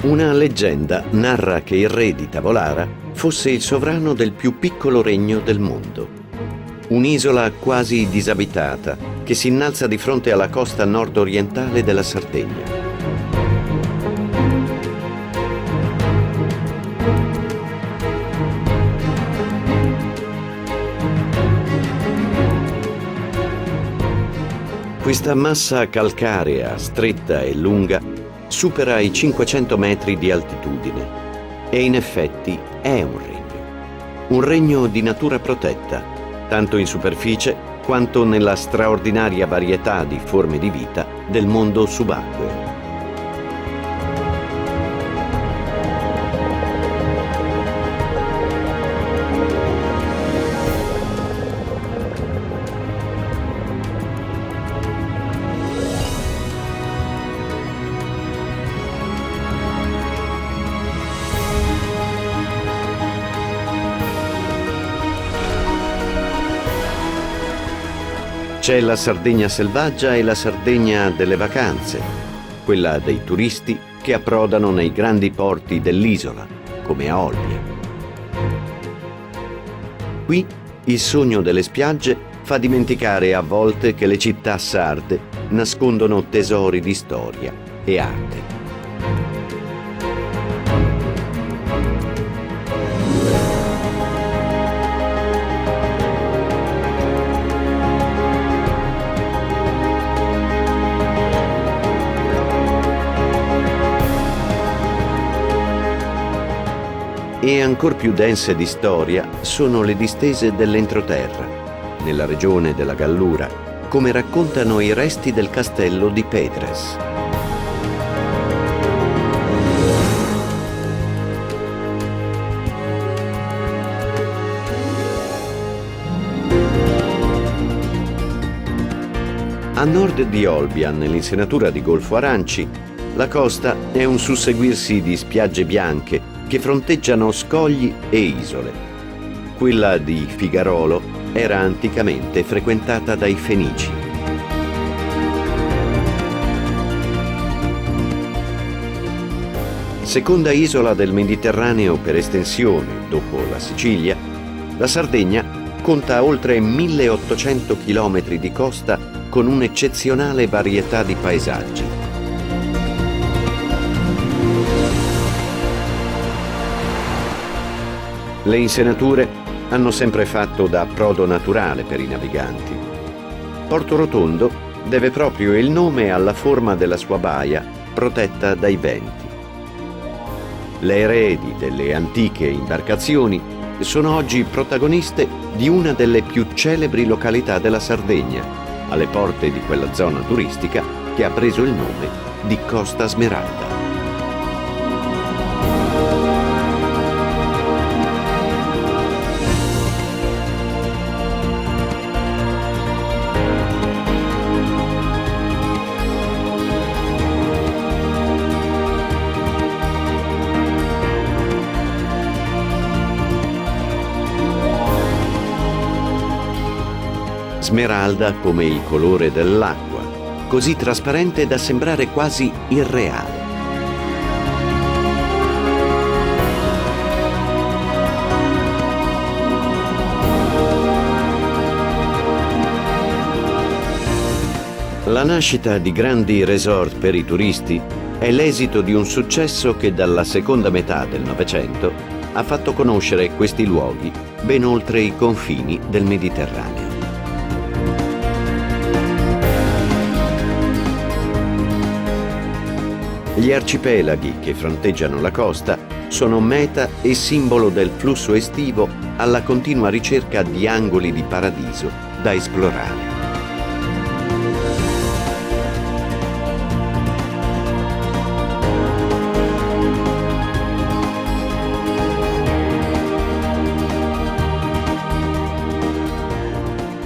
Una leggenda narra che il re di Tavolara fosse il sovrano del più piccolo regno del mondo. Un'isola quasi disabitata che si innalza di fronte alla costa nord-orientale della Sardegna. Questa massa calcarea, stretta e lunga, supera i 500 metri di altitudine e in effetti è un regno di natura protetta, tanto in superficie quanto nella straordinaria varietà di forme di vita del mondo subacqueo. C'è la Sardegna selvaggia e la Sardegna delle vacanze, quella dei turisti che approdano nei grandi porti dell'isola, come a Olbia. Qui il sogno delle spiagge fa dimenticare a volte che le città sarde nascondono tesori di storia e arte. E ancor più dense di storia sono le distese dell'entroterra, nella regione della Gallura, come raccontano i resti del castello di Pedres. A nord di Olbia, nell'insenatura di Golfo Aranci, la costa è un susseguirsi di spiagge bianche che fronteggiano scogli e isole. Quella di Figarolo era anticamente frequentata dai Fenici. Seconda isola del Mediterraneo per estensione, dopo la Sicilia, la Sardegna conta oltre 1800 chilometri di costa con un'eccezionale varietà di paesaggi. Le insenature hanno sempre fatto da approdo naturale per i naviganti. Porto Rotondo deve proprio il nome alla forma della sua baia, protetta dai venti. Le eredi delle antiche imbarcazioni sono oggi protagoniste di una delle più celebri località della Sardegna, alle porte di quella zona turistica che ha preso il nome di Costa Smeralda. Smeralda come il colore dell'acqua, così trasparente da sembrare quasi irreale. La nascita di grandi resort per i turisti è l'esito di un successo che dalla seconda metà del Novecento ha fatto conoscere questi luoghi ben oltre i confini del Mediterraneo. Gli arcipelaghi che fronteggiano la costa sono meta e simbolo del flusso estivo alla continua ricerca di angoli di paradiso da esplorare.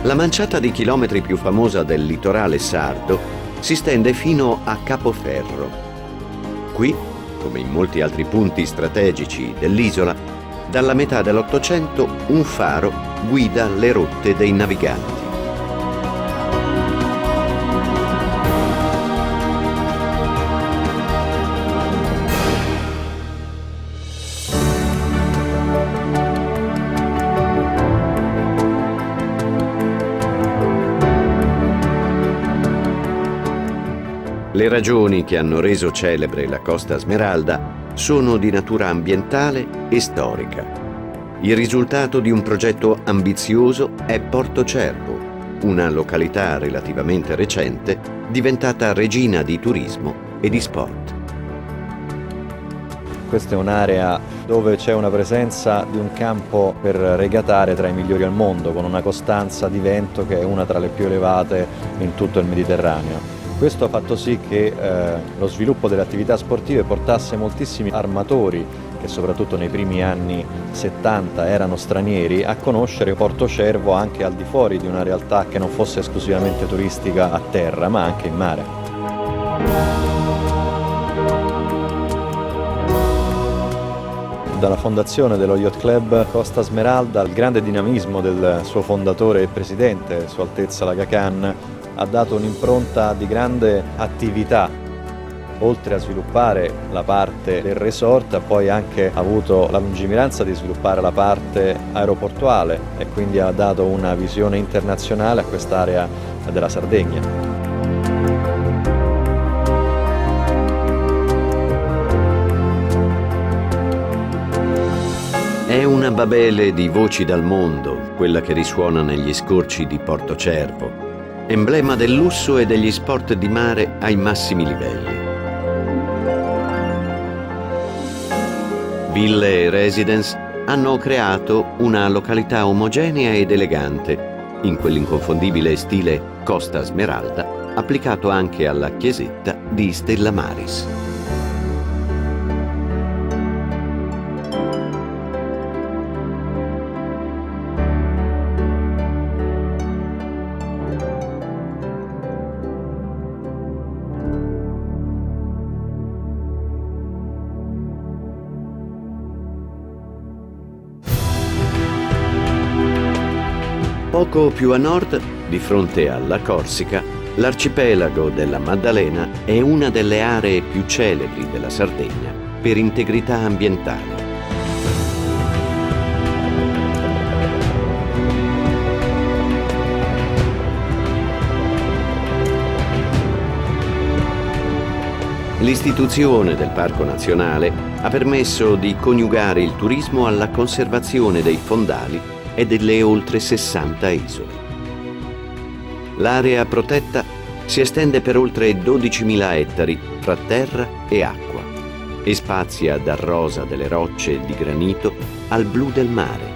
La manciata di chilometri più famosa del litorale sardo si stende fino a Capoferro. Qui, come in molti altri punti strategici dell'isola, dalla metà dell'Ottocento un faro guida le rotte dei naviganti. Le ragioni che hanno reso celebre la Costa Smeralda sono di natura ambientale e storica. Il risultato di un progetto ambizioso è Porto Cervo, una località relativamente recente diventata regina di turismo e di sport. Questa è un'area dove c'è una presenza di un campo per regatare tra i migliori al mondo, con una costanza di vento che è una tra le più elevate in tutto il Mediterraneo. Questo ha fatto sì che lo sviluppo delle attività sportive portasse moltissimi armatori, che soprattutto nei primi anni 70 erano stranieri, a conoscere Porto Cervo anche al di fuori di una realtà che non fosse esclusivamente turistica a terra, ma anche in mare. Dalla fondazione dello Yacht Club Costa Smeralda, il grande dinamismo del suo fondatore e presidente, Sua Altezza l'Aga Khan, ha dato un'impronta di grande attività. Oltre a sviluppare la parte del resort, ha poi anche avuto la lungimiranza di sviluppare la parte aeroportuale e quindi ha dato una visione internazionale a quest'area della Sardegna. È una babele di voci dal mondo, quella che risuona negli scorci di Porto Cervo, emblema del lusso e degli sport di mare ai massimi livelli. Ville e residence hanno creato una località omogenea ed elegante, in quell'inconfondibile stile Costa Smeralda, applicato anche alla chiesetta di Stella Maris. Poco più a nord, di fronte alla Corsica, l'arcipelago della Maddalena è una delle aree più celebri della Sardegna per integrità ambientale. L'istituzione del Parco Nazionale ha permesso di coniugare il turismo alla conservazione dei fondali e delle oltre 60 isole. L'area protetta si estende per oltre 12.000 ettari fra terra e acqua e spazia dal rosa delle rocce di granito al blu del mare,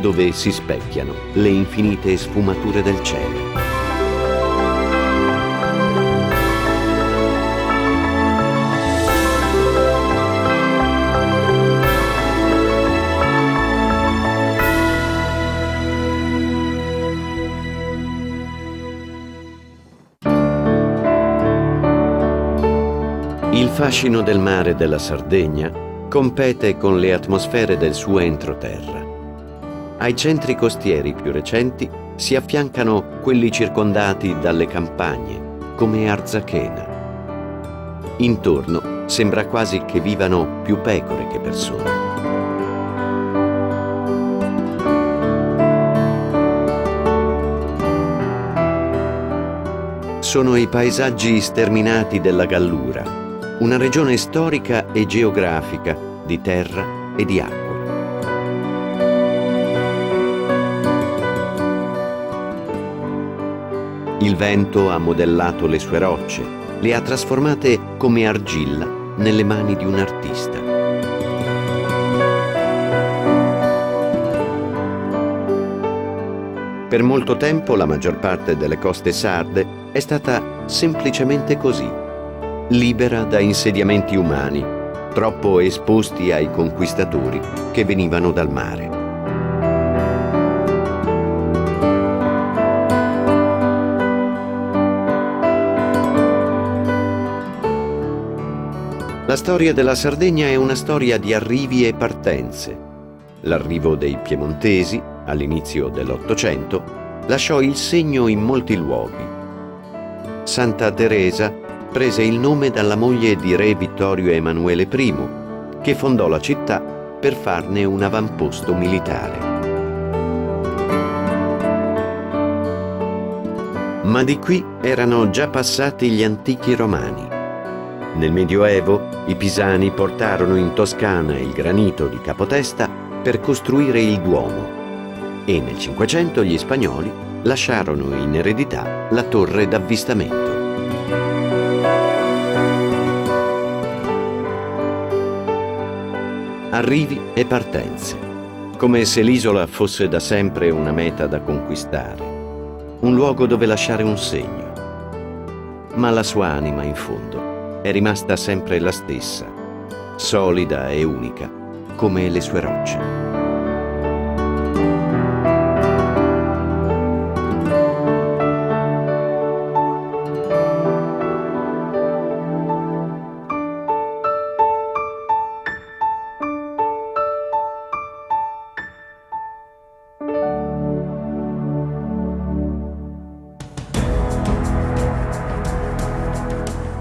dove si specchiano le infinite sfumature del cielo. Il fascino del mare della Sardegna compete con le atmosfere del suo entroterra. Ai centri costieri più recenti si affiancano quelli circondati dalle campagne, come Arzachena. Intorno sembra quasi che vivano più pecore che persone. Sono i paesaggi sterminati della Gallura, una regione storica e geografica di terra e di acqua. Il vento ha modellato le sue rocce, le ha trasformate come argilla nelle mani di un artista. Per molto tempo la maggior parte delle coste sarde è stata semplicemente così, libera da insediamenti umani, troppo esposti ai conquistatori che venivano dal mare. La storia della Sardegna è una storia di arrivi e partenze. L'arrivo dei piemontesi, all'inizio dell'Ottocento, lasciò il segno in molti luoghi. Santa Teresa prese il nome dalla moglie di re Vittorio Emanuele I, che fondò la città per farne un avamposto militare. Ma di qui erano già passati gli antichi romani. Nel Medioevo i pisani portarono in Toscana il granito di Capotesta per costruire il Duomo e nel Cinquecento gli spagnoli lasciarono in eredità la torre d'avvistamento. Arrivi e partenze, come se l'isola fosse da sempre una meta da conquistare, un luogo dove lasciare un segno. Ma la sua anima, in fondo, è rimasta sempre la stessa, solida e unica, come le sue rocce.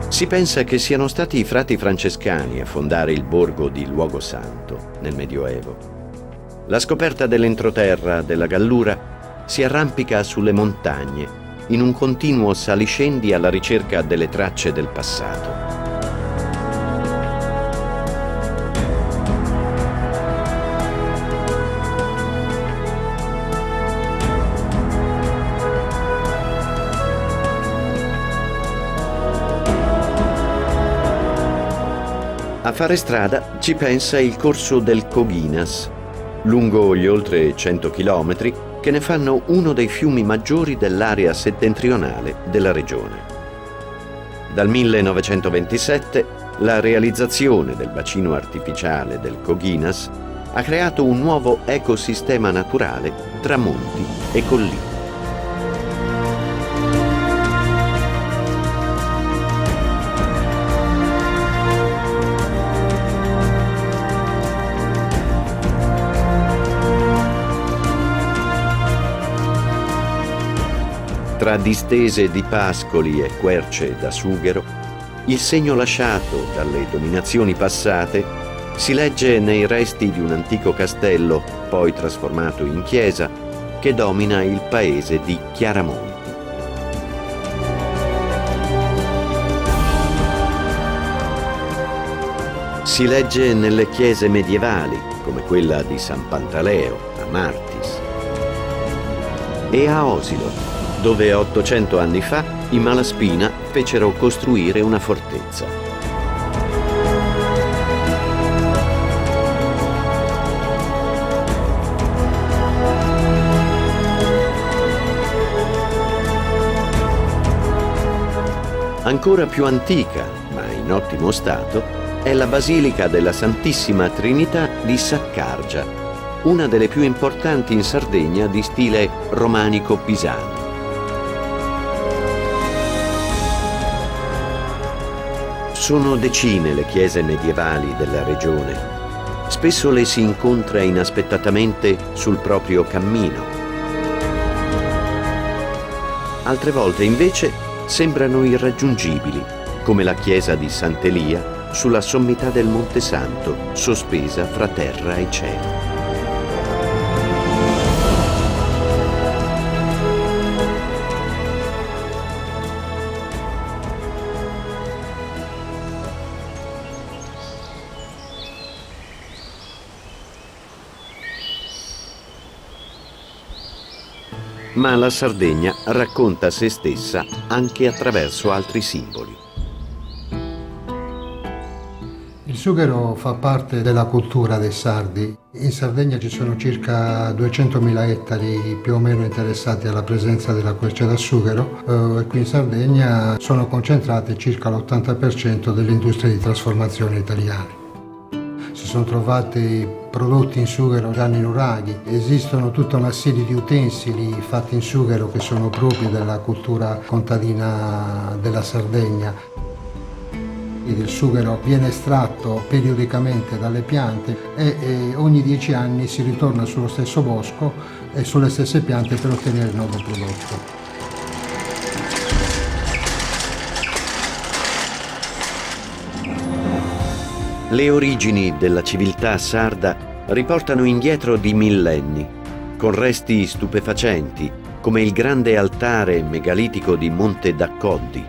Si pensa che siano stati i frati francescani a fondare il borgo di Luogo Santo nel Medioevo. La scoperta dell'entroterra della Gallura si arrampica sulle montagne in un continuo saliscendi alla ricerca delle tracce del passato. A fare strada ci pensa il corso del Coghinas, lungo gli oltre 100 chilometri che ne fanno uno dei fiumi maggiori dell'area settentrionale della regione. Dal 1927 la realizzazione del bacino artificiale del Coghinas ha creato un nuovo ecosistema naturale tra monti e colline. Tra distese di pascoli e querce da sughero, il segno lasciato dalle dominazioni passate si legge nei resti di un antico castello, poi trasformato in chiesa, che domina il paese di Chiaramonti. Si legge nelle chiese medievali, come quella di San Pantaleo, a Martis, e a Osilo, dove 800 anni fa i Malaspina fecero costruire una fortezza. Ancora più antica, ma in ottimo stato, è la Basilica della Santissima Trinità di Saccargia, una delle più importanti in Sardegna di stile romanico-pisano. Sono decine le chiese medievali della regione. Spesso le si incontra inaspettatamente sul proprio cammino. Altre volte, invece, sembrano irraggiungibili, come la chiesa di Sant'Elia sulla sommità del Monte Santo, sospesa fra terra e cielo. Ma la Sardegna racconta se stessa anche attraverso altri simboli. Il sughero fa parte della cultura dei sardi. In Sardegna ci sono circa 200.000 ettari più o meno interessati alla presenza della quercia da sughero e qui in Sardegna sono concentrate circa l'80% delle industrie di trasformazione italiane. Si sono trovati prodotti in sughero già nei nuraghi, esistono tutta una serie di utensili fatti in sughero che sono propri della cultura contadina della Sardegna. Il sughero viene estratto periodicamente dalle piante e ogni 10 anni si ritorna sullo stesso bosco e sulle stesse piante per ottenere il nuovo prodotto. Le origini della civiltà sarda riportano indietro di millenni, con resti stupefacenti come il grande altare megalitico di Monte d'Accoddi,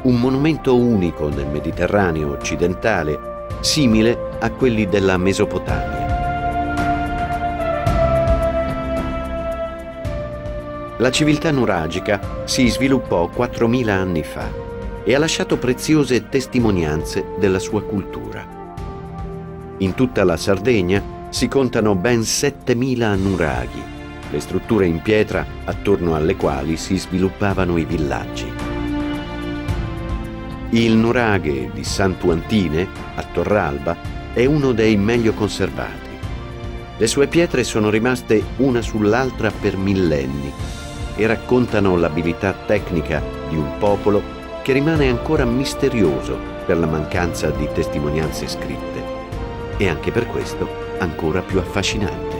un monumento unico nel Mediterraneo occidentale, simile a quelli della Mesopotamia. La civiltà nuragica si sviluppò 4.000 anni fa e ha lasciato preziose testimonianze della sua cultura. In tutta la Sardegna si contano ben 7.000 nuraghi, le strutture in pietra attorno alle quali si sviluppavano i villaggi. Il nuraghe di Sant'Uantine, a Torralba, è uno dei meglio conservati. Le sue pietre sono rimaste una sull'altra per millenni e raccontano l'abilità tecnica di un popolo che rimane ancora misterioso per la mancanza di testimonianze scritte e anche per questo ancora più affascinante.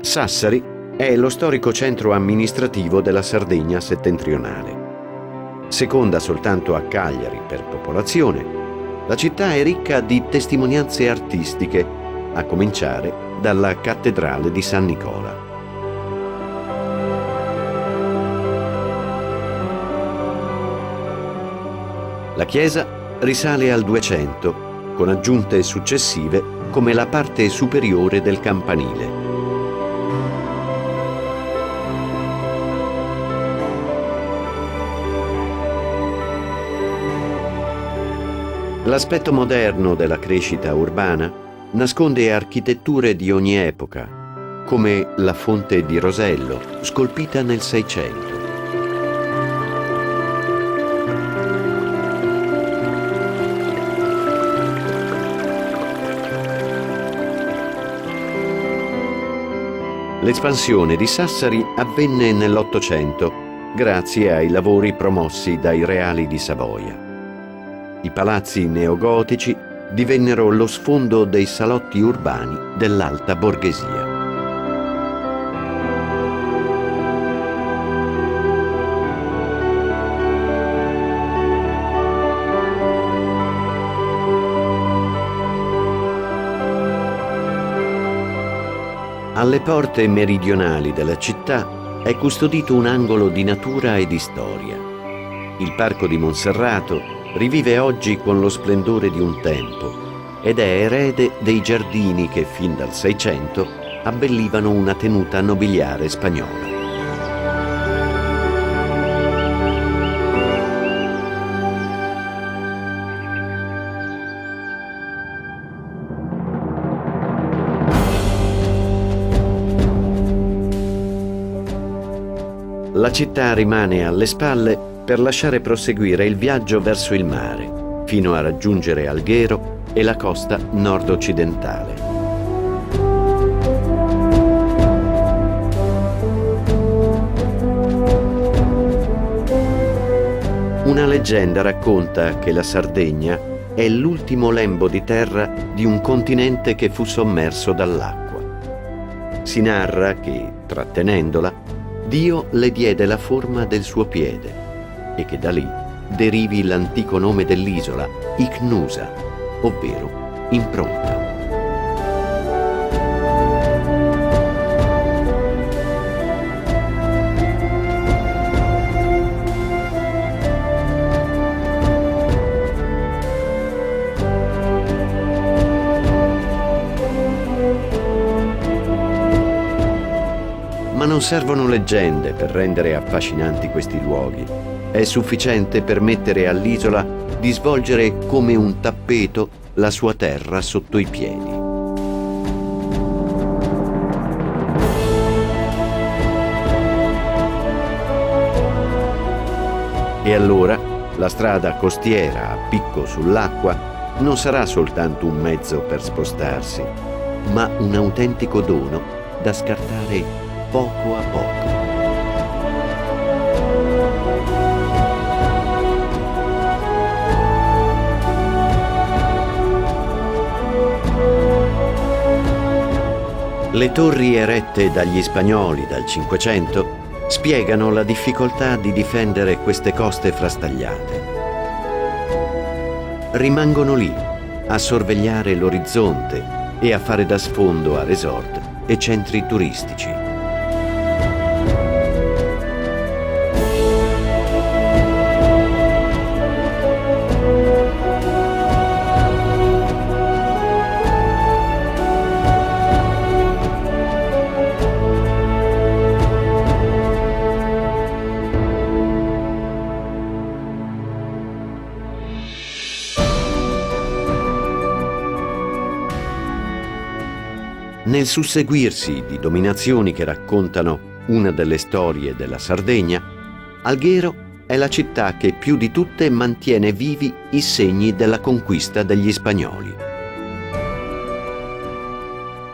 Sassari è lo storico centro amministrativo della Sardegna settentrionale. Seconda soltanto a Cagliari per popolazione, la città è ricca di testimonianze artistiche, a cominciare dalla cattedrale di San Nicola. La chiesa risale al 200, con aggiunte successive come la parte superiore del campanile. L'aspetto moderno della crescita urbana nasconde architetture di ogni epoca, come la fonte di Rosello, scolpita nel Seicento. L'espansione di Sassari avvenne nell'Ottocento, grazie ai lavori promossi dai reali di Savoia. I palazzi neogotici divennero lo sfondo dei salotti urbani dell'alta borghesia. Alle porte meridionali della città è custodito un angolo di natura e di storia. Il Parco di Monserrato rivive oggi con lo splendore di un tempo ed è erede dei giardini che fin dal Seicento abbellivano una tenuta nobiliare spagnola. La città rimane alle spalle per lasciare proseguire il viaggio verso il mare, fino a raggiungere Alghero e la costa nord-occidentale. Una leggenda racconta che la Sardegna è l'ultimo lembo di terra di un continente che fu sommerso dall'acqua. Si narra che, trattenendola, Dio le diede la forma del suo piede e che da lì derivi l'antico nome dell'isola, Icnusa, ovvero impronta. Ma non servono leggende per rendere affascinanti questi luoghi. È sufficiente permettere all'isola di svolgere come un tappeto la sua terra sotto i piedi. E allora la strada costiera a picco sull'acqua non sarà soltanto un mezzo per spostarsi, ma un autentico dono da scartare poco a poco. Le torri erette dagli spagnoli dal Cinquecento spiegano la difficoltà di difendere queste coste frastagliate. Rimangono lì, a sorvegliare l'orizzonte e a fare da sfondo a resort e centri turistici. Nel susseguirsi di dominazioni che raccontano una delle storie della Sardegna, Alghero è la città che più di tutte mantiene vivi i segni della conquista degli spagnoli.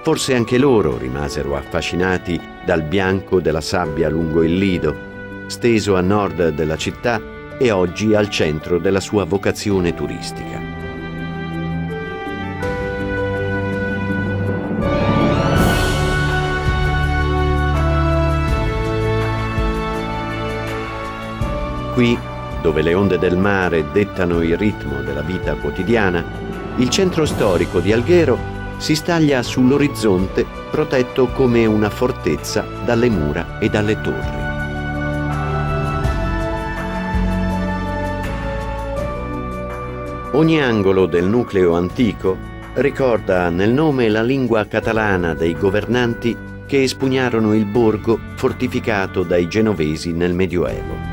Forse anche loro rimasero affascinati dal bianco della sabbia lungo il Lido, steso a nord della città e oggi al centro della sua vocazione turistica. Qui, dove le onde del mare dettano il ritmo della vita quotidiana, il centro storico di Alghero si staglia sull'orizzonte protetto come una fortezza dalle mura e dalle torri. Ogni angolo del nucleo antico ricorda nel nome la lingua catalana dei governanti che espugnarono il borgo fortificato dai genovesi nel Medioevo.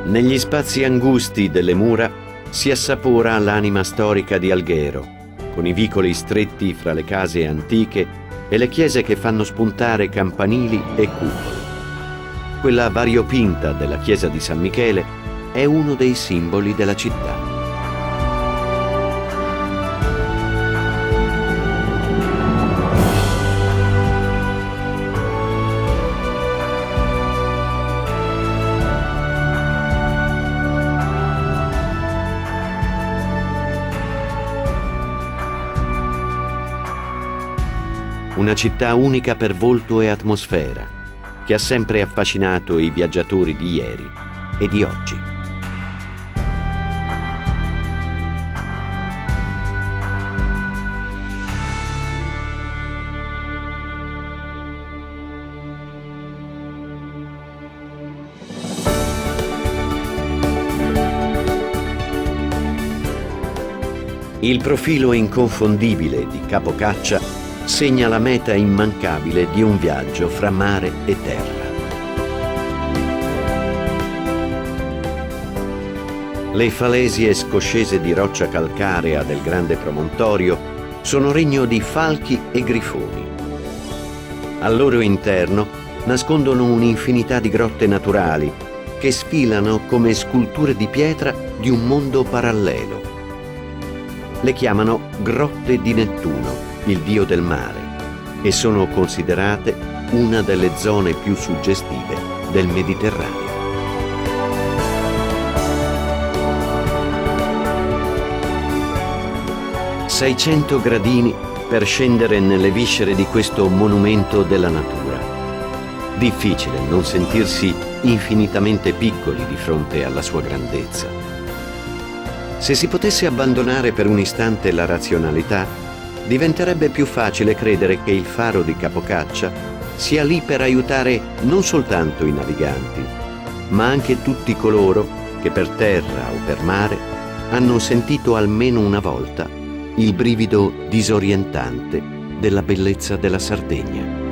Negli spazi angusti delle mura si assapora l'anima storica di Alghero, con i vicoli stretti fra le case antiche e le chiese che fanno spuntare campanili e cupole. Quella variopinta della chiesa di San Michele è uno dei simboli della città. Una città unica per volto e atmosfera, che ha sempre affascinato i viaggiatori di ieri e di oggi. Il profilo inconfondibile di Capocaccia segna la meta immancabile di un viaggio fra mare e terra. Le falesie scoscese di roccia calcarea del grande promontorio sono regno di falchi e grifoni. Al loro interno nascondono un'infinità di grotte naturali che sfilano come sculture di pietra di un mondo parallelo. Le chiamano Grotte di Nettuno, il dio del mare, e sono considerate una delle zone più suggestive del Mediterraneo. «600 gradini per scendere nelle viscere di questo monumento della natura. Difficile non sentirsi infinitamente piccoli di fronte alla sua grandezza. Se si potesse abbandonare per un istante la razionalità, diventerebbe più facile credere che il faro di Capocaccia sia lì per aiutare non soltanto i naviganti, ma anche tutti coloro che per terra o per mare hanno sentito almeno una volta il brivido disorientante della bellezza della Sardegna.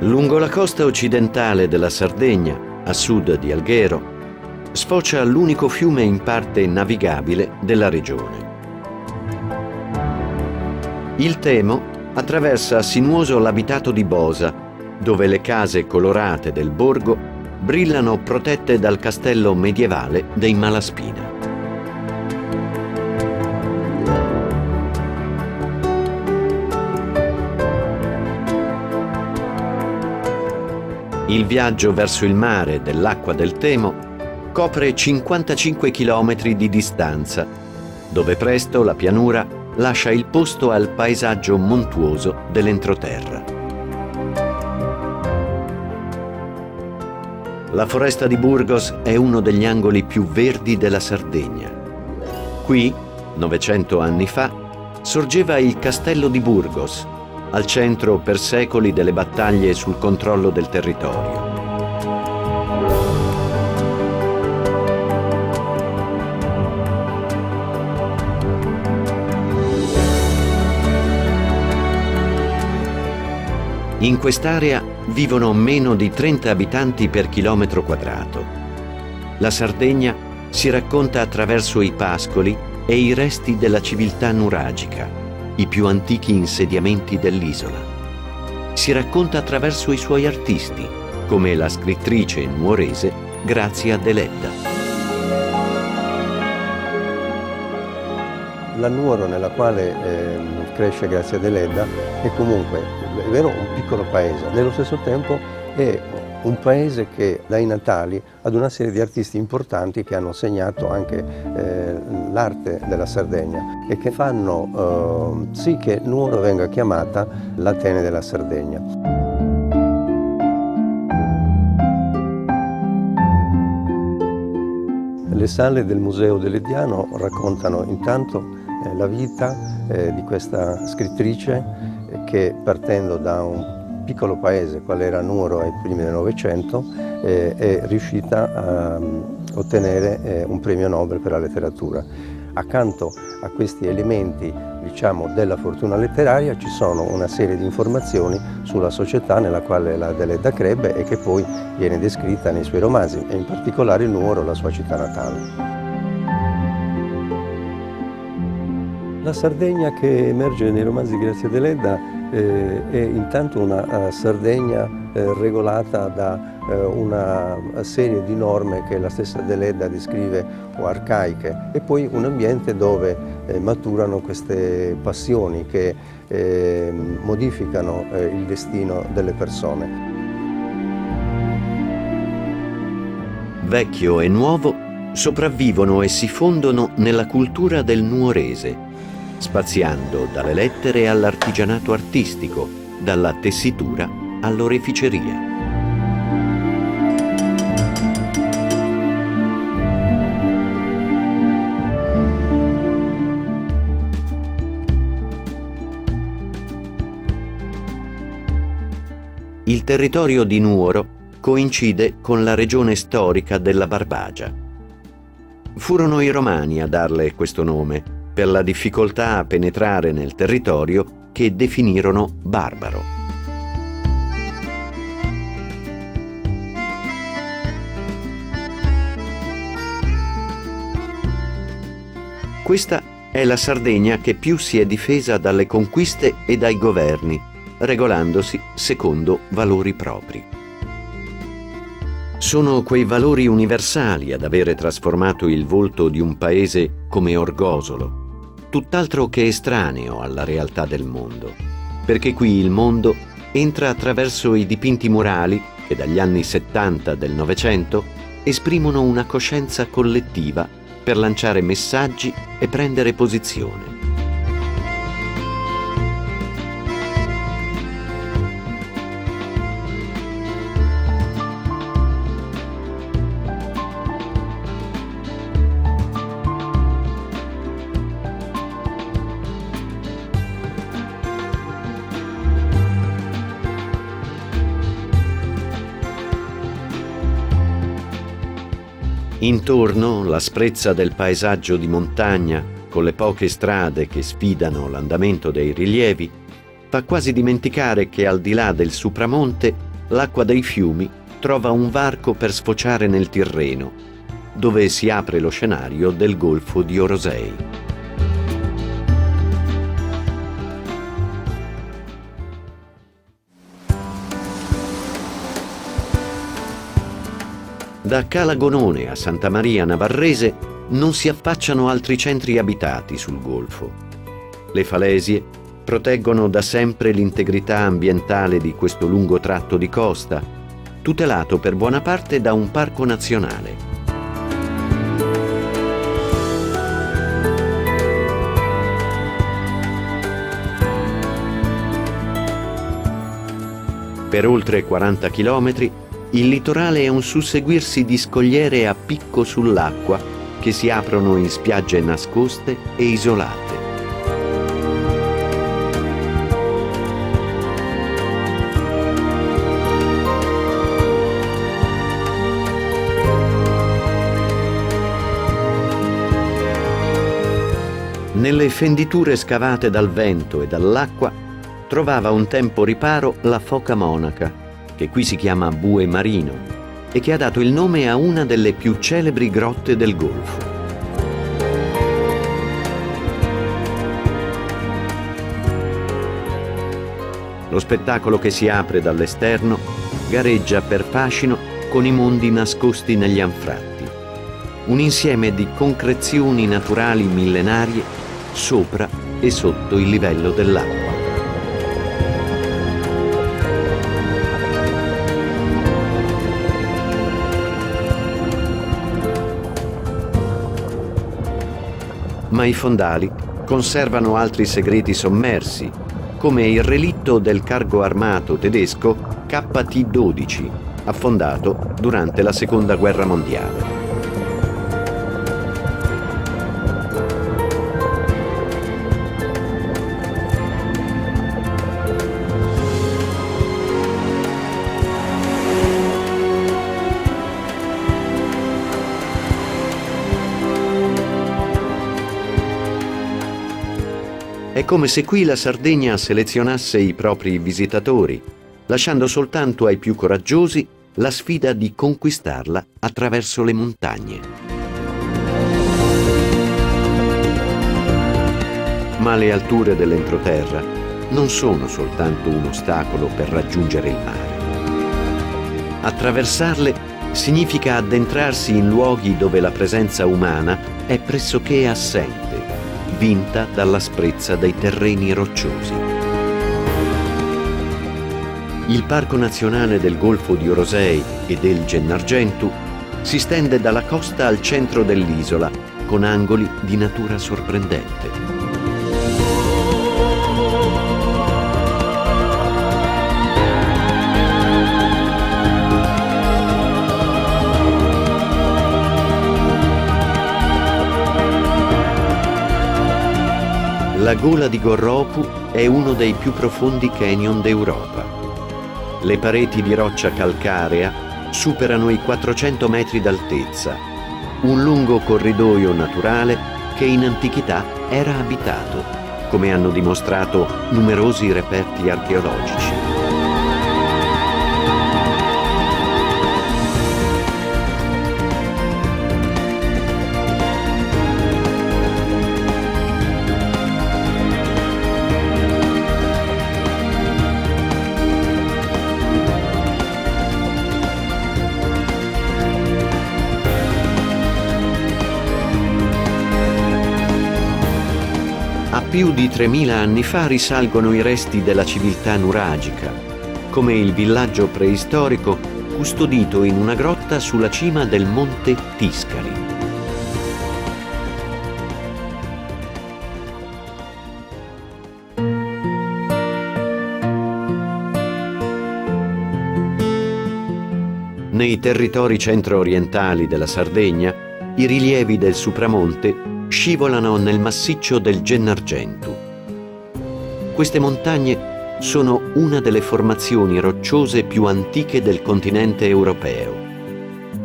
Lungo la costa occidentale della Sardegna, a sud di Alghero, sfocia l'unico fiume in parte navigabile della regione. Il Temo attraversa sinuoso l'abitato di Bosa, dove le case colorate del borgo brillano protette dal castello medievale dei Malaspina. Il viaggio verso il mare dell'acqua del Temo copre 55 km di distanza, dove presto la pianura lascia il posto al paesaggio montuoso dell'entroterra. La foresta di Burgos è uno degli angoli più verdi della Sardegna. Qui, 900 anni fa, sorgeva il castello di Burgos, al centro per secoli delle battaglie sul controllo del territorio. In quest'area vivono meno di 30 abitanti per chilometro quadrato. La Sardegna si racconta attraverso i pascoli e i resti della civiltà nuragica, i più antichi insediamenti dell'isola. Si racconta attraverso i suoi artisti, come la scrittrice nuorese Grazia Deledda. La Nuoro nella quale cresce Grazia Deledda è comunque, è vero, un piccolo paese, nello stesso tempo è un paese che dà i natali ad una serie di artisti importanti che hanno segnato anche l'arte della Sardegna e che fanno sì che Nuoro venga chiamata l'Atene della Sardegna. Le sale del Museo Delediano raccontano intanto la vita di questa scrittrice che, partendo da un piccolo paese qual era Nuoro ai primi del Novecento, è riuscita a ottenere un premio Nobel per la letteratura. Accanto a questi elementi, diciamo, della fortuna letteraria ci sono una serie di informazioni sulla società nella quale la Deledda crebbe e che poi viene descritta nei suoi romanzi, e in particolare Nuoro, la sua città natale. La Sardegna che emerge nei romanzi di Grazia Deledda è intanto una Sardegna regolata da una serie di norme che la stessa Deledda descrive o arcaiche, e poi un ambiente dove maturano queste passioni che modificano il destino delle persone. Vecchio e nuovo sopravvivono e si fondono nella cultura del nuorese, spaziando dalle lettere all'artigianato artistico, dalla tessitura all'oreficeria. Il territorio di Nuoro coincide con la regione storica della Barbagia. Furono i Romani a darle questo nome, per la difficoltà a penetrare nel territorio che definirono barbaro. Questa è la Sardegna che più si è difesa dalle conquiste e dai governi, regolandosi secondo valori propri. Sono quei valori universali ad avere trasformato il volto di un paese come Orgosolo, tutt'altro che estraneo alla realtà del mondo, perché qui il mondo entra attraverso i dipinti murali che dagli anni 70 del Novecento esprimono una coscienza collettiva per lanciare messaggi e prendere posizione. Intorno l'asprezza del paesaggio di montagna, con le poche strade che sfidano l'andamento dei rilievi, fa quasi dimenticare che al di là del supramonte l'acqua dei fiumi trova un varco per sfociare nel Tirreno, dove si apre lo scenario del Golfo di Orosei. Da Cala Gonone a Santa Maria Navarrese non si affacciano altri centri abitati sul golfo. Le falesie proteggono da sempre l'integrità ambientale di questo lungo tratto di costa, tutelato per buona parte da un parco nazionale. Per oltre 40 chilometri, il litorale è un susseguirsi di scogliere a picco sull'acqua che si aprono in spiagge nascoste e isolate. Nelle fenditure scavate dal vento e dall'acqua trovava un tempo riparo la foca monaca, che qui si chiama bue marino e che ha dato il nome a una delle più celebri grotte del Golfo. Lo spettacolo che si apre dall'esterno gareggia per fascino con i mondi nascosti negli anfratti, un insieme di concrezioni naturali millenarie sopra e sotto il livello dell'acqua. Ma i fondali conservano altri segreti sommersi, come il relitto del cargo armato tedesco KT-12, affondato durante la Seconda Guerra Mondiale. È come se qui la Sardegna selezionasse i propri visitatori, lasciando soltanto ai più coraggiosi la sfida di conquistarla attraverso le montagne. Ma le alture dell'entroterra non sono soltanto un ostacolo per raggiungere il mare. Attraversarle significa addentrarsi in luoghi dove la presenza umana è pressoché assente, vinta dall'asprezza dei terreni rocciosi. Il Parco Nazionale del Golfo di Orosei e del Gennargentu si stende dalla costa al centro dell'isola, con angoli di natura sorprendente. La gola di Gorropu è uno dei più profondi canyon d'Europa. Le pareti di roccia calcarea superano i 400 metri d'altezza, un lungo corridoio naturale che in antichità era abitato, come hanno dimostrato numerosi reperti archeologici. Più di 3000 anni fa risalgono i resti della civiltà nuragica, come il villaggio preistorico custodito in una grotta sulla cima del monte Tiscali. Nei territori centro-orientali della Sardegna, i rilievi del Supramonte scivolano nel massiccio del Gennargentu. Queste montagne sono una delle formazioni rocciose più antiche del continente europeo.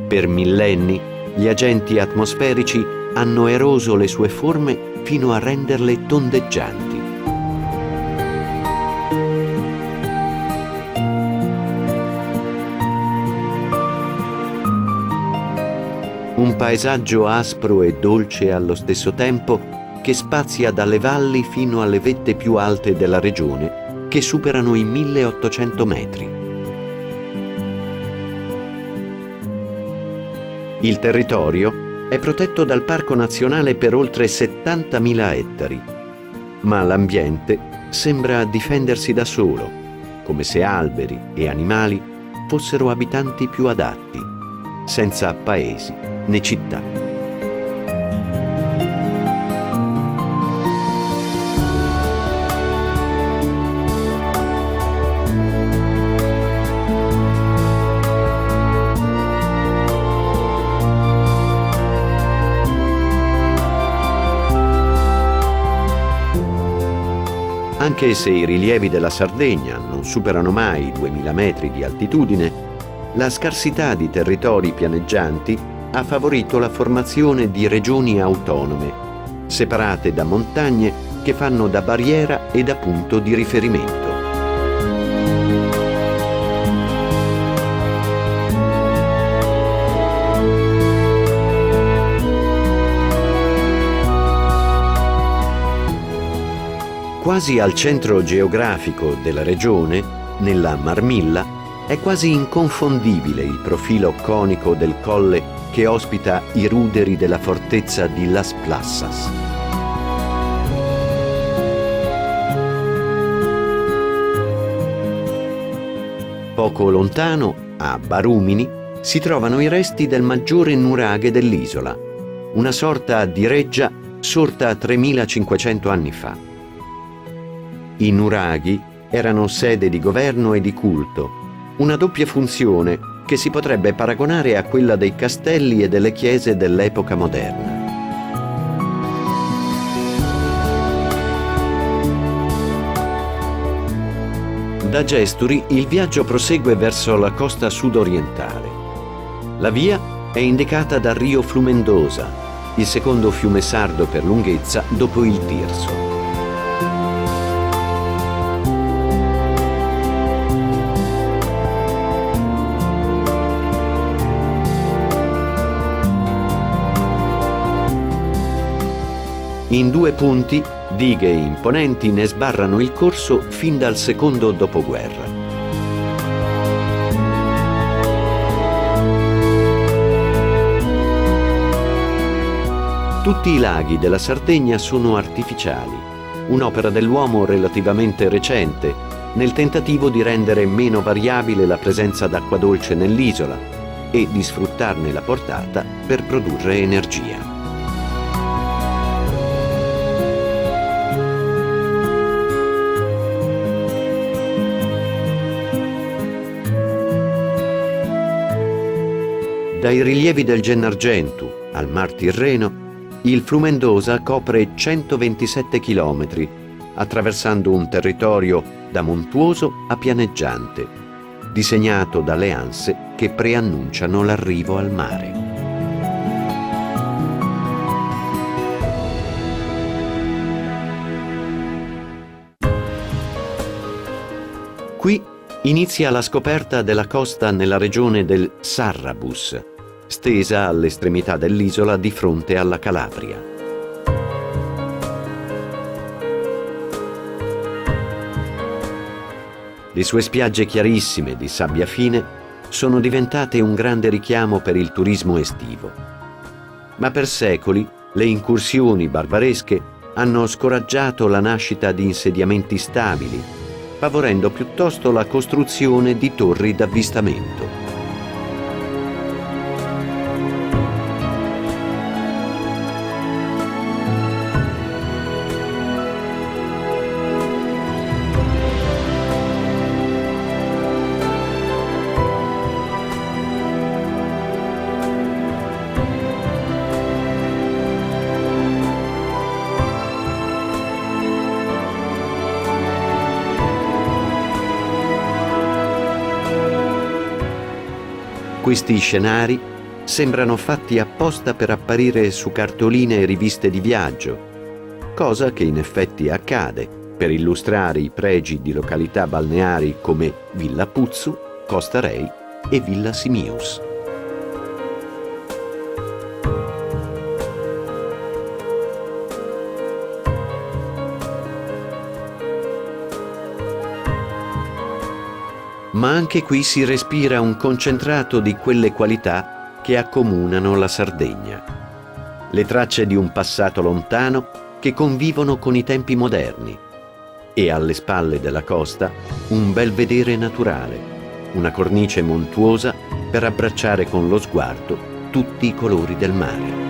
Per millenni gli agenti atmosferici hanno eroso le sue forme fino a renderle tondeggianti. Un paesaggio aspro e dolce allo stesso tempo che spazia dalle valli fino alle vette più alte della regione, che superano i 1800 metri. Il territorio è protetto dal Parco Nazionale per oltre 70.000 ettari, ma l'ambiente sembra difendersi da solo, come se alberi e animali fossero abitanti più adatti, senza paesi né città. Anche se i rilievi della Sardegna non superano mai i 2000 metri di altitudine, la scarsità di territori pianeggianti ha favorito la formazione di regioni autonome, separate da montagne che fanno da barriera e da punto di riferimento. Quasi al centro geografico della regione, nella Marmilla, è quasi inconfondibile il profilo conico del colle che ospita i ruderi della fortezza di Las Plassas. Poco lontano, a Barumini, si trovano i resti del maggiore nuraghe dell'isola, una sorta di reggia sorta 3500 anni fa. I nuraghi erano sede di governo e di culto, una doppia funzione che si potrebbe paragonare a quella dei castelli e delle chiese dell'epoca moderna. Da Gesturi il viaggio prosegue verso la costa sudorientale. La via è indicata dal rio Flumendosa, il secondo fiume sardo per lunghezza dopo il Tirso. In due punti, dighe imponenti ne sbarrano il corso fin dal secondo dopoguerra. Tutti i laghi della Sardegna sono artificiali, un'opera dell'uomo relativamente recente, nel tentativo di rendere meno variabile la presenza d'acqua dolce nell'isola e di sfruttarne la portata per produrre energia. Dai rilievi del Gennargentu al Mar Tirreno, il Flumendosa copre 127 chilometri, attraversando un territorio da montuoso a pianeggiante, disegnato dalle anse che preannunciano l'arrivo al mare. Qui inizia la scoperta della costa nella regione del Sarrabus, stesa all'estremità dell'isola di fronte alla Calabria. Le sue spiagge chiarissime di sabbia fine sono diventate un grande richiamo per il turismo estivo. Ma per secoli le incursioni barbaresche hanno scoraggiato la nascita di insediamenti stabili, favorendo piuttosto la costruzione di torri d'avvistamento. Questi scenari sembrano fatti apposta per apparire su cartoline e riviste di viaggio, cosa che in effetti accade per illustrare i pregi di località balneari come Villa Puzzu, Costa Rei e Villa Simius. Ma anche qui si respira un concentrato di quelle qualità che accomunano la Sardegna. Le tracce di un passato lontano che convivono con i tempi moderni e alle spalle della costa un belvedere naturale, una cornice montuosa per abbracciare con lo sguardo tutti i colori del mare.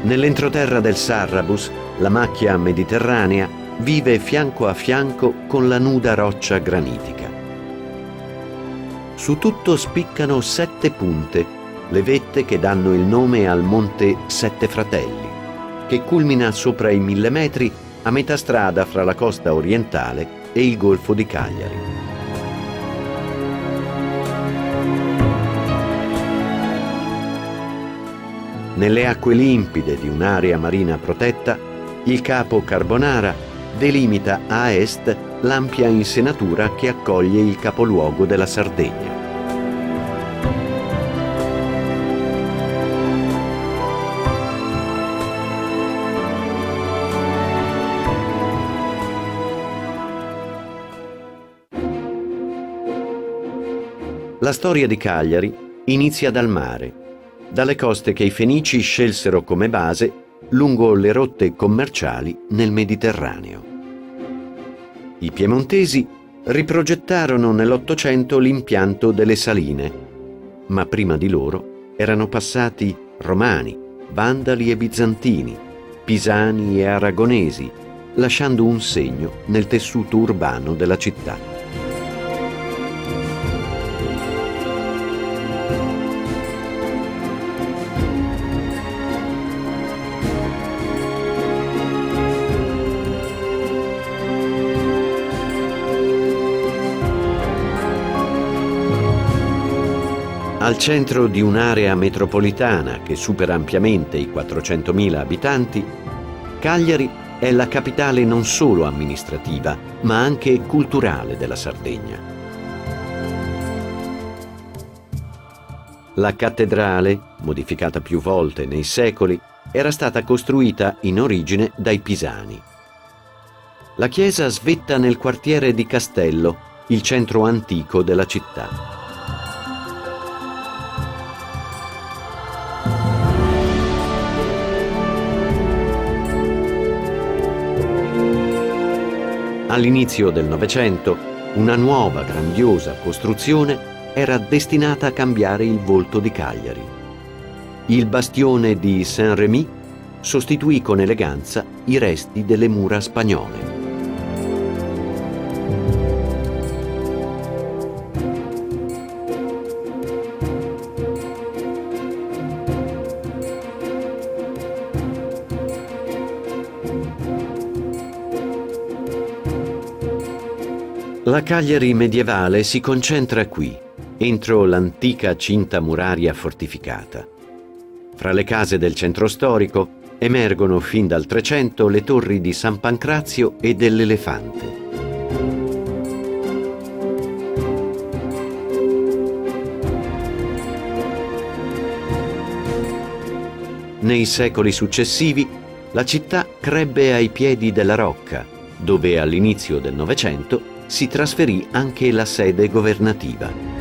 Nell'entroterra del Sarrabus, la macchia mediterranea vive fianco a fianco con la nuda roccia granitica. Su tutto spiccano 7 punte, le vette che danno il nome al monte Sette Fratelli, che culmina sopra i 1000 metri a metà strada fra la costa orientale e il Golfo di Cagliari. Nelle acque limpide di un'area marina protetta, il capo Carbonara delimita a est l'ampia insenatura che accoglie il capoluogo della Sardegna. La storia di Cagliari inizia dal mare, dalle coste che i Fenici scelsero come base lungo le rotte commerciali nel Mediterraneo. I piemontesi riprogettarono nell'Ottocento l'impianto delle saline, ma prima di loro erano passati romani, vandali e bizantini, pisani e aragonesi, lasciando un segno nel tessuto urbano della città. Al centro di un'area metropolitana che supera ampiamente i 400.000 abitanti, Cagliari è la capitale non solo amministrativa, ma anche culturale della Sardegna. La cattedrale, modificata più volte nei secoli, era stata costruita in origine dai Pisani. La chiesa svetta nel quartiere di Castello, il centro antico della città. All'inizio del Novecento, una nuova grandiosa costruzione era destinata a cambiare il volto di Cagliari. Il bastione di Saint-Rémy sostituì con eleganza i resti delle mura spagnole. La Cagliari medievale si concentra qui, entro l'antica cinta muraria fortificata. Fra le case del centro storico emergono fin dal 300 le torri di San Pancrazio e dell'Elefante. Nei secoli successivi la città crebbe ai piedi della Rocca, dove all'inizio del Novecento si trasferì anche la sede governativa.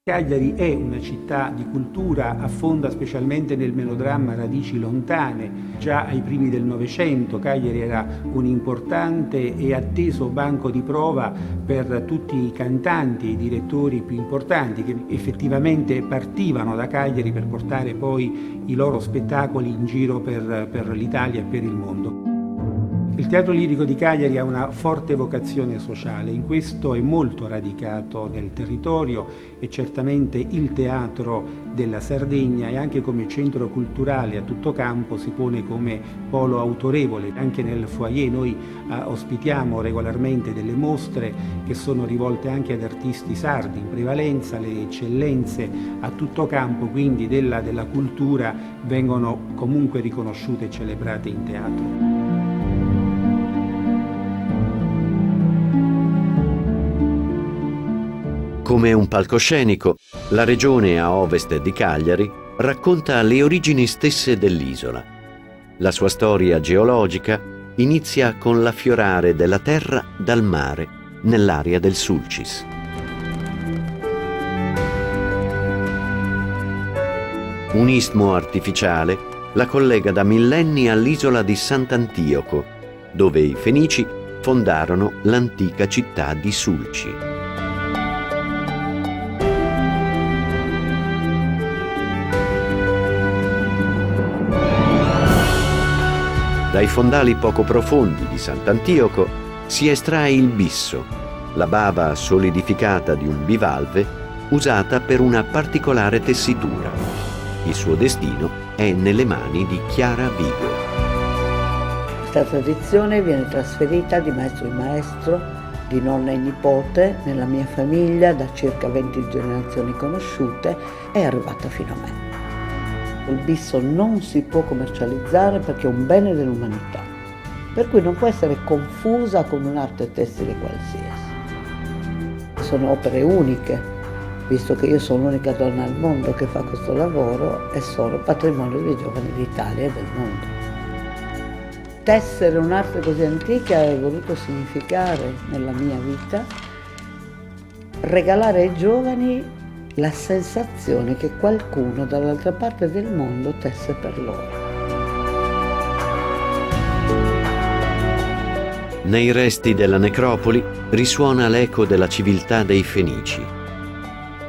Cagliari è una città di cultura, affonda specialmente nel melodramma radici lontane. Già ai primi del Novecento Cagliari era un importante e atteso banco di prova per tutti i cantanti e i direttori più importanti che effettivamente partivano da Cagliari per portare poi i loro spettacoli in giro per l'Italia e per il mondo. Il Teatro Lirico di Cagliari ha una forte vocazione sociale, in questo è molto radicato nel territorio e certamente il teatro della Sardegna e anche come centro culturale a tutto campo si pone come polo autorevole. Anche nel foyer noi ospitiamo regolarmente delle mostre che sono rivolte anche ad artisti sardi, in prevalenza le eccellenze a tutto campo quindi della cultura vengono comunque riconosciute e celebrate in teatro. Come un palcoscenico, la regione a ovest di Cagliari racconta le origini stesse dell'isola. La sua storia geologica inizia con l'affiorare della terra dal mare nell'area del Sulcis. Un istmo artificiale la collega da millenni all'isola di Sant'Antioco, dove i Fenici fondarono l'antica città di Sulci. Dai fondali poco profondi di Sant'Antioco si estrae il bisso, la bava solidificata di un bivalve usata per una particolare tessitura. Il suo destino è nelle mani di Chiara Vigo. Questa tradizione viene trasferita di maestro in maestro, di nonna in nipote, nella mia famiglia, da circa 20 generazioni conosciute, è arrivata fino a me. Il bisso non si può commercializzare perché è un bene dell'umanità, per cui non può essere confusa con un'arte tessile qualsiasi. Sono opere uniche, visto che io sono l'unica donna al mondo che fa questo lavoro e sono patrimonio dei giovani d'Italia e del mondo. Tessere un'arte così antica ha voluto significare nella mia vita regalare ai giovani la sensazione che qualcuno dall'altra parte del mondo tesse per loro. Nei resti della necropoli risuona l'eco della civiltà dei Fenici.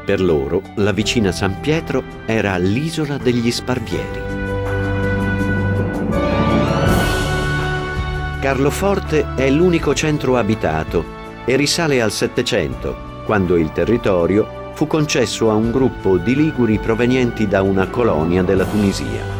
Per loro, la vicina San Pietro era l'isola degli Sparvieri. Carloforte è l'unico centro abitato e risale al Settecento, quando il territorio fu concesso a un gruppo di liguri provenienti da una colonia della Tunisia.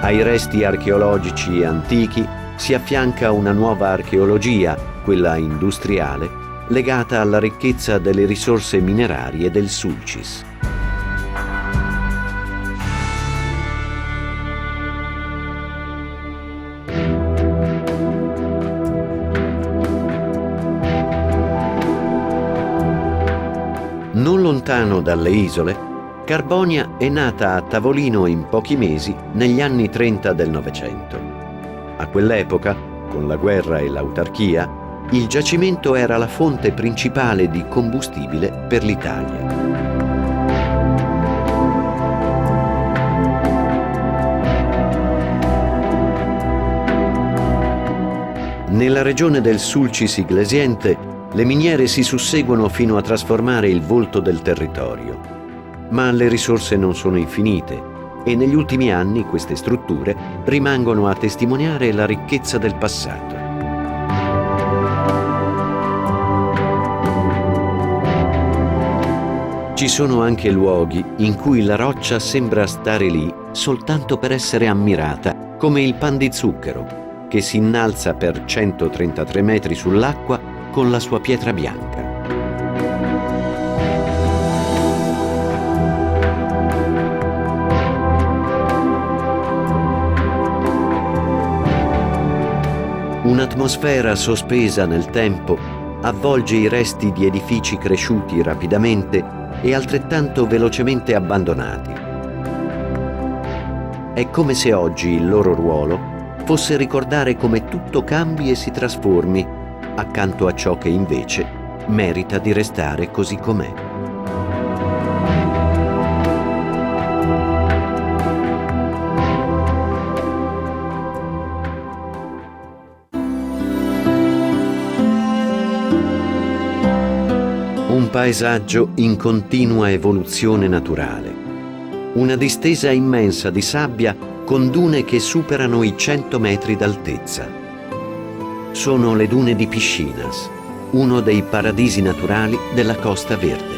Ai resti archeologici antichi si affianca una nuova archeologia, quella industriale, legata alla ricchezza delle risorse minerarie del Sulcis. Non lontano dalle isole, Carbonia è nata a tavolino in pochi mesi negli anni 30 del Novecento. A quell'epoca, con la guerra e l'autarchia, il giacimento era la fonte principale di combustibile per l'Italia. Nella regione del Sulcis Iglesiente le miniere si susseguono fino a trasformare il volto del territorio. Ma le risorse non sono infinite e negli ultimi anni queste strutture rimangono a testimoniare la ricchezza del passato. Ci sono anche luoghi in cui la roccia sembra stare lì soltanto per essere ammirata, come il Pan di Zucchero, che si innalza per 133 metri sull'acqua con la sua pietra bianca. Un'atmosfera sospesa nel tempo avvolge i resti di edifici cresciuti rapidamente e altrettanto velocemente abbandonati. È come se oggi il loro ruolo fosse ricordare come tutto cambi e si trasformi accanto a ciò che invece merita di restare così com'è. Un paesaggio in continua evoluzione naturale. Una distesa immensa di sabbia con dune che superano i 100 metri d'altezza. Sono le dune di Piscinas, uno dei paradisi naturali della Costa Verde.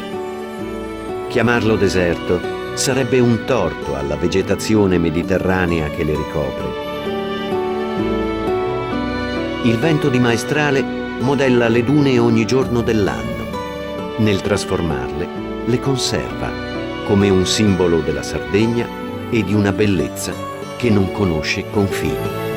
Chiamarlo deserto sarebbe un torto alla vegetazione mediterranea che le ricopre. Il vento di maestrale modella le dune ogni giorno dell'anno. Nel trasformarle, le conserva come un simbolo della Sardegna e di una bellezza che non conosce confini.